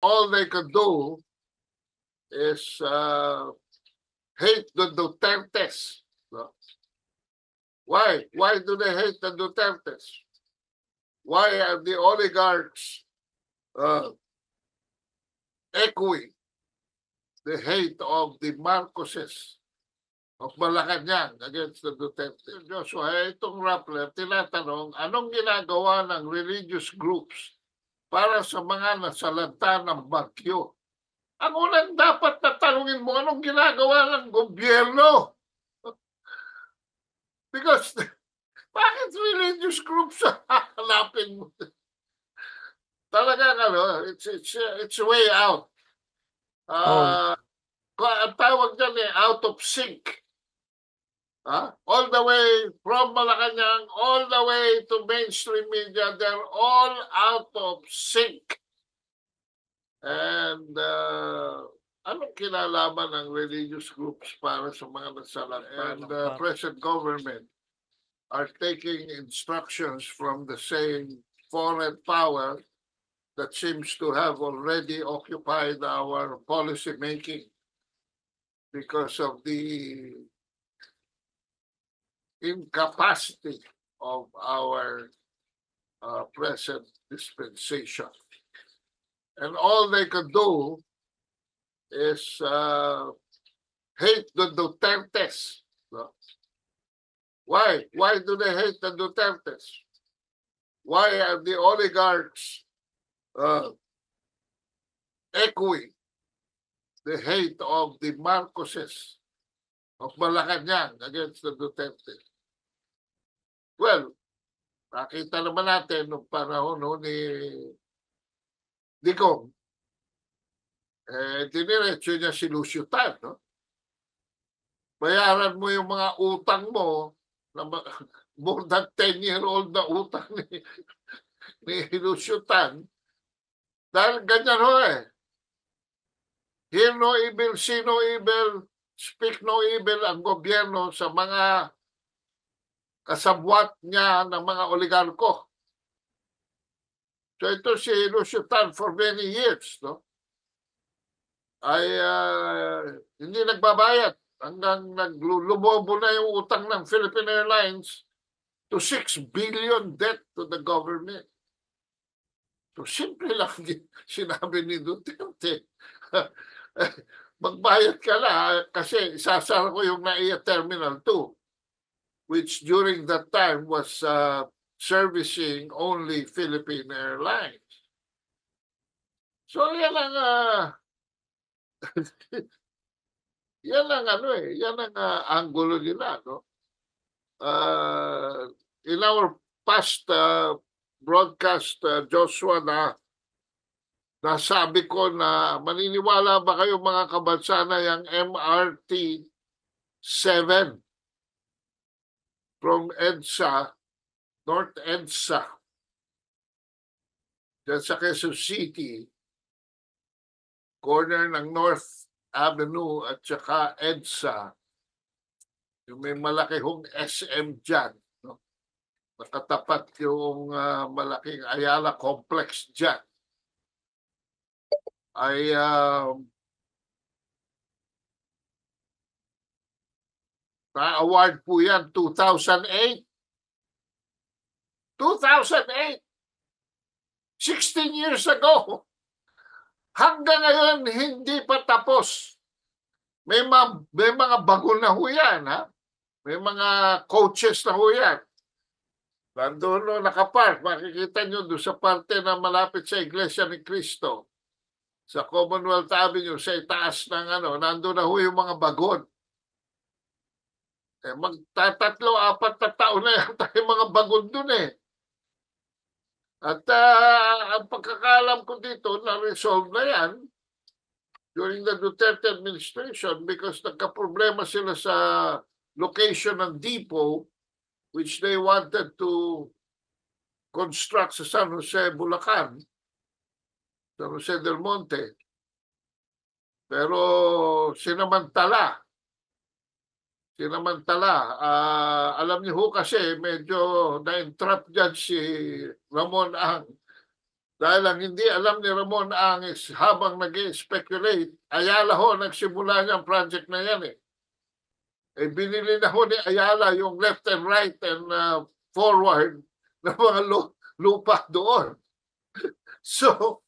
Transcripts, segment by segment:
all they could do is hate the Dutertes. No? Why? Why do they hate the Dutertes? Why are the oligarchs echoing the hate of the Marcoses of Malacanang against the Duterte? Joshua, itong Rappler, tinatanong, anong ginagawa ng religious groups para sa mga nasalanta ng bagyo? Ang unang dapat na tanungin mo, anong ginagawa ng gobyerno? Because, bakit religious groups hanapin mo? Talagang it's way out. Ang tawag dyan out of sync. All the way from Malacanang, all the way to mainstream media, they're all out of sync. And anong kinalaman ng religious groups para sa mga nasalanta? And the present government are taking instructions from the same foreign power that seems to have already occupied our policy making because of the incapacity of our present dispensation. And all they could do is hate the Dutertes. No? Why? Why do they hate the Dutertes? Why are the oligarchs echoing the hate of the Marcoses of Malacanang against the Duterte? Well, nakita naman natin noong panahon ni Digong, diniretso niya si Lucio Tan, no? Bayaran mo yung mga utang mo, na more than 10-year-old na utang ni Lucio Tan, dahil ganyan ho hear no evil, see no evil, speak no evil ang gobyerno sa mga kasabwat niya ng mga oligarko. So ito si Lucio Tan for many years, no? Ay hindi nagbabayad hanggang naglulumobo na yung utang ng Philippine Airlines to 6 billion debt to the government. So simple lang sinabi ni Duterte. Magbayad ka na kasi isasara ko yung NAIA Terminal 2, which during that time was servicing only Philippine Airlines. So yan ang yan ang yan ang angulo nila, no? In our past broadcast, Joshua, na nasabi ko na maniniwala ba kayo mga kabansana yung MRT 7 from EDSA, North EDSA, dyan sa Quezon City, corner ng North Avenue at saka EDSA, yung may malaki hong SM dyan, no? Nakatapat yung malaking Ayala Complex dyan, ay na-award po yan 2008. 2008! 16 years ago! Hanggang ngayon, hindi pa tapos. May mga bago na ho yan, ha? May mga coaches na ho yan. Nandun no, nakapark. Makikita nyo doon sa parte na malapit sa Iglesia ni Cristo. Sa Commonwealth Avenue, sa itaas ng nandun na ho yung mga bagon. Magtatatlo, 4 na taon na yan tayo mga bagon dun At ang pagkakalam ko dito, na-resolve na yan during the Duterte administration because nagka-problema sila sa location ng depot which they wanted to construct sa San Jose, Bulacan, San Jose del Monte. Pero sinamantala, alam niyo ho kasi medyo na-entrap dyan si Ramon Ang Dahil ang hindi alam ni Ramon Anges habang nag-speculate, Ayala ho, nagsimula niya ang project na yan eh. Eh binili na ho ni Ayala yung left and right and forward ng mga lupa doon. So,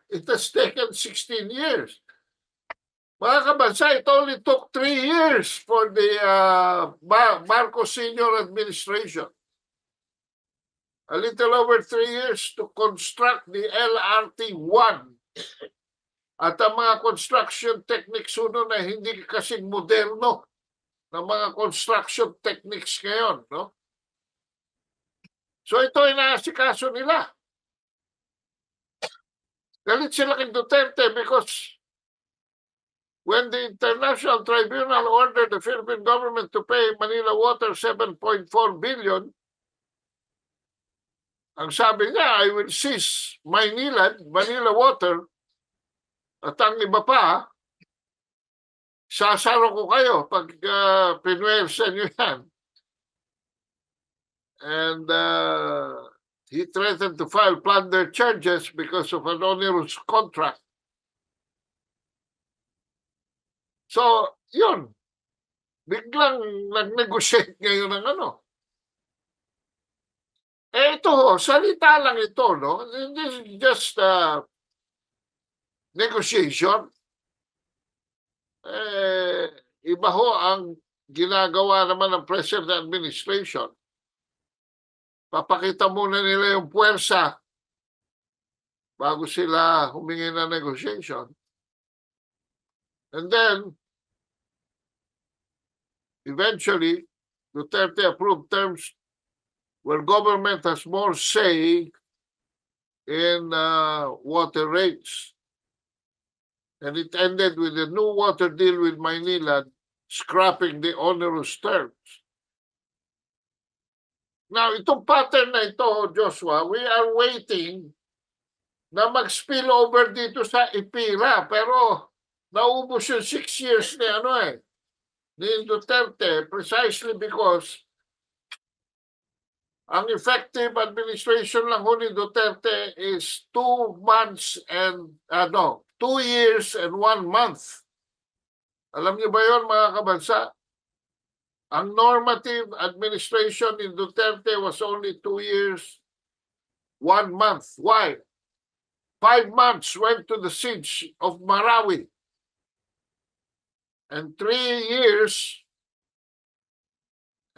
it has taken 16 years. Mga kabansa, it only took 3 years for the Marcos Senior Administration. A little over 3 years to construct the LRT-1. At ang mga construction techniques uno na hindi kasing moderno ng mga construction techniques ngayon, no? So ito ay naasikaso nila. Galit sila kay Duterte because when the International Tribunal ordered the Philippine government to pay Manila Water 7.4 billion, ang sabi niya, I will seize Manila Water, at ang iba pa, sasaro ko kayo pag pinwersa nyo yan. And he threatened to file plunder charges because of an onerous contract. So, yun. Biglang nag-negotiate ngayon ng ano. Eh ito, salita lang ito, no? This is just negotiation. Iba ho ang ginagawa naman ng President Administration. Papakita muna nila yung puwersa bago sila humingi ng negotiation. And then, eventually, Duterte approved terms where government has more say in water rates. And it ended with a new water deal with Maynilad, scrapping the onerous terms. Now, itong pattern na ito, Joshua, we are waiting na mag-spill over dito sa IPIRA. Pero naubos yung 6 years ni ni Duterte precisely because ang effective administration lang ho ni Duterte is 2 months and 2 years and 1 month. Alam niyo ba yon, mga kabansa? Ang normative administration in Duterte was only 2 years, 1 month. Why? 5 months went to the siege of Marawi. And 3 years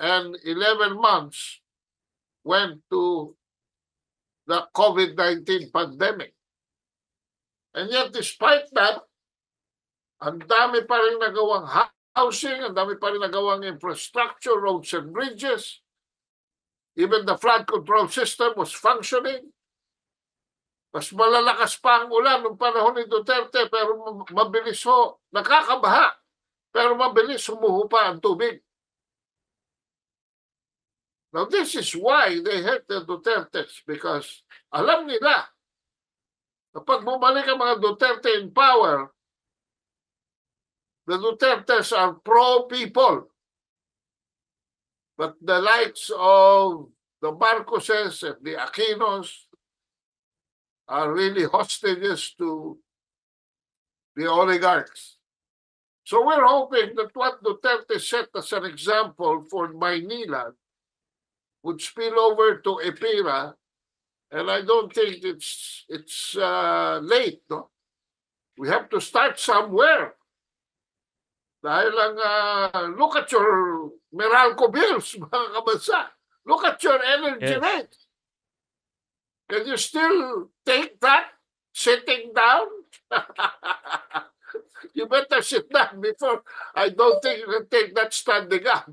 and 11 months went to the COVID-19 pandemic. And yet, despite that, ang dami pa rin nagawang housing, ang dami pa rin nagawang infrastructure, roads and bridges. Even the flood control system was functioning. Mas malalakas pa ang ulan noong panahon ni Duterte, pero mabilis ho, nakakabaha, pero mabilis humuho pa ang tubig. Now, this is why they hate the Dutertes, because alam nila, kapag bumalik ang mga Duterte in power, the Dutertes are pro-people. But the likes of the Marcoses and the Aquinos are really hostages to the oligarchs. So we're hoping that what Duterte set as an example for Maynilad would spill over to IPIRA, and I don't think it's late, no? We have to start somewhere. Dahil lang, look at your Meralco bills, mga kabansa. Look at your energy rate. Can you still take that sitting down? You better sit down before. I don't think you can take that standing up.